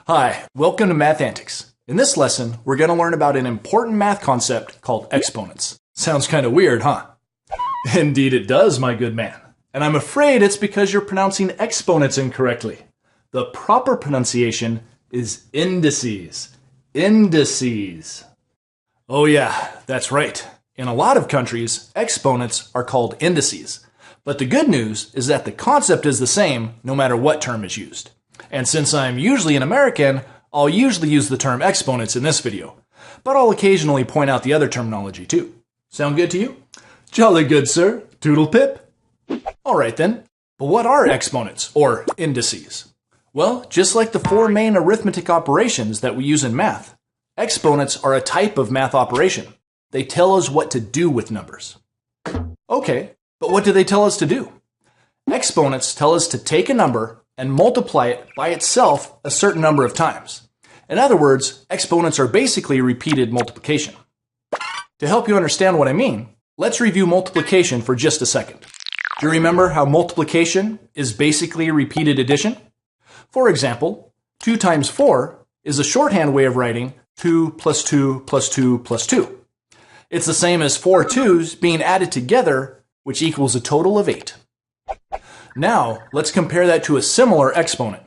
Hi, welcome to Math Antics. In this lesson, we're going to learn about an important math concept called exponents. Sounds kind of weird, huh? Indeed it does, my good man. And I'm afraid it's because you're pronouncing exponents incorrectly. The proper pronunciation is indices. Indices. Oh yeah, that's right. In a lot of countries, exponents are called indices. But the good news is that the concept is the same no matter what term is used. And since I'm usually an American, I'll usually use the term exponents in this video. But I'll occasionally point out the other terminology too. Sound good to you? Jolly good, sir. Toodle pip. Alright then. But what are exponents, or indices? Well, just like the four main arithmetic operations that we use in math, exponents are a type of math operation. They tell us what to do with numbers. Okay, but what do they tell us to do? Exponents tell us to take a number and multiply it by itself a certain number of times. In other words, exponents are basically repeated multiplication. To help you understand what I mean, let's review multiplication for just a second. Do you remember how multiplication is basically repeated addition? For example, 2 times 4 is a shorthand way of writing 2 plus 2 plus 2 plus 2. It's the same as 4 2's being added together, which equals a total of 8. Now, let's compare that to a similar exponent.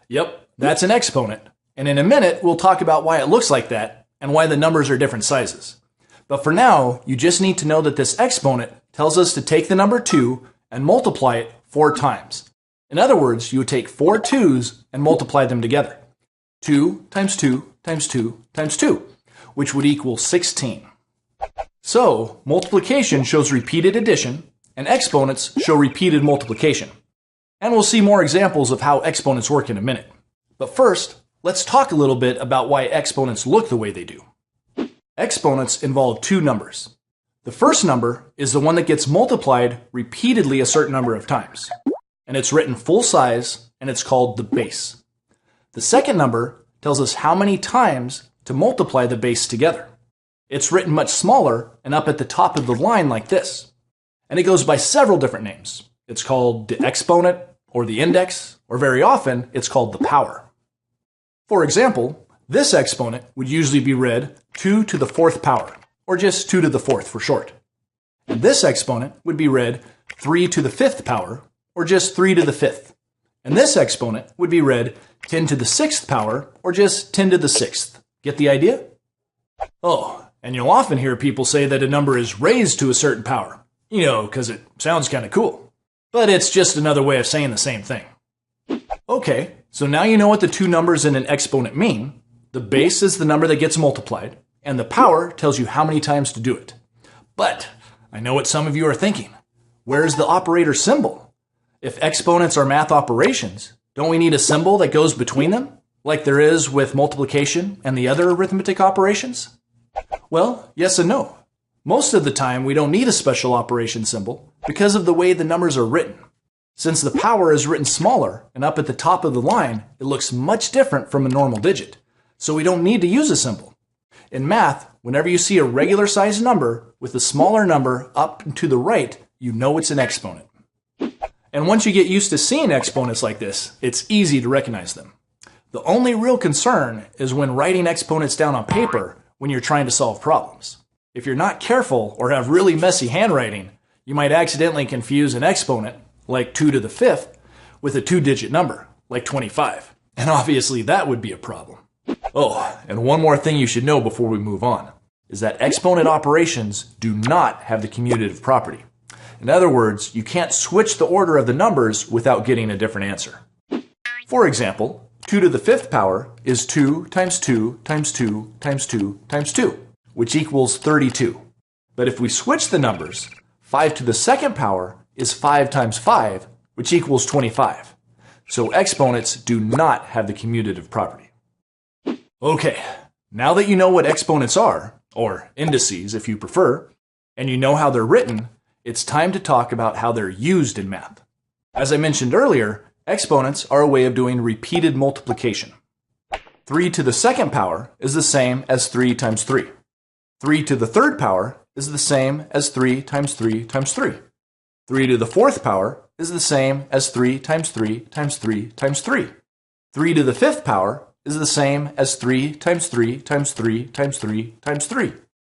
Yep, that's an exponent. And in a minute, we'll talk about why it looks like that and why the numbers are different sizes. But for now, you just need to know that this exponent tells us to take the number 2 and multiply it 4 times. In other words, you would take 4 2's and multiply them together. 2 times 2 times 2 times 2, which would equal 16. So, multiplication shows repeated addition, and exponents show repeated multiplication. And we'll see more examples of how exponents work in a minute. But first, let's talk a little bit about why exponents look the way they do. Exponents involve 2 numbers. The first number is the one that gets multiplied repeatedly a certain number of times. And it's written full size, and it's called the base. The second number tells us how many times to multiply the base together. It's written much smaller and up at the top of the line like this. And it goes by several different names. It's called the exponent, or the index, or very often, it's called the power. For example, this exponent would usually be read 2 to the 4th power, or just 2 to the 4th for short. And this exponent would be read 3 to the 5th power, or just 3 to the 5th. And this exponent would be read 10 to the 6th power, or just 10 to the 6th. Get the idea? Oh, and you'll often hear people say that a number is raised to a certain power. You know, because it sounds kind of cool. But it's just another way of saying the same thing. Okay, so now you know what the 2 numbers in an exponent mean. The base is the number that gets multiplied, and the power tells you how many times to do it. But I know what some of you are thinking. Where's the operator symbol? If exponents are math operations, don't we need a symbol that goes between them, like there is with multiplication and the other arithmetic operations? Well, yes and no. Most of the time, we don't need a special operation symbol because of the way the numbers are written. Since the power is written smaller and up at the top of the line, it looks much different from a normal digit. So we don't need to use a symbol. In math, whenever you see a regular sized number with a smaller number up and to the right, you know it's an exponent. And once you get used to seeing exponents like this, it's easy to recognize them. The only real concern is when writing exponents down on paper when you're trying to solve problems. If you're not careful or have really messy handwriting, you might accidentally confuse an exponent, like 2 to the 5th, with a 2-digit number, like 25. And obviously that would be a problem. Oh, and one more thing you should know before we move on, is that exponent operations do not have the commutative property. In other words, you can't switch the order of the numbers without getting a different answer. For example, 2 to the 5th power is 2 times 2 times 2 times 2 times 2. Which equals 32. But if we switch the numbers, 5 to the 2nd power is 5 times 5, which equals 25. So exponents do not have the commutative property. Okay, now that you know what exponents are, or indices if you prefer, and you know how they're written, it's time to talk about how they're used in math. As I mentioned earlier, exponents are a way of doing repeated multiplication. 3 to the 2nd power is the same as 3 times 3. 3 to the 3rd power is the same as 3 times 3 times 3. 3 to the 4th power is the same as 3 times 3 times 3 times 3. 3 to the 5th power is the same as 3 times 3 times 3 times 3 times 3.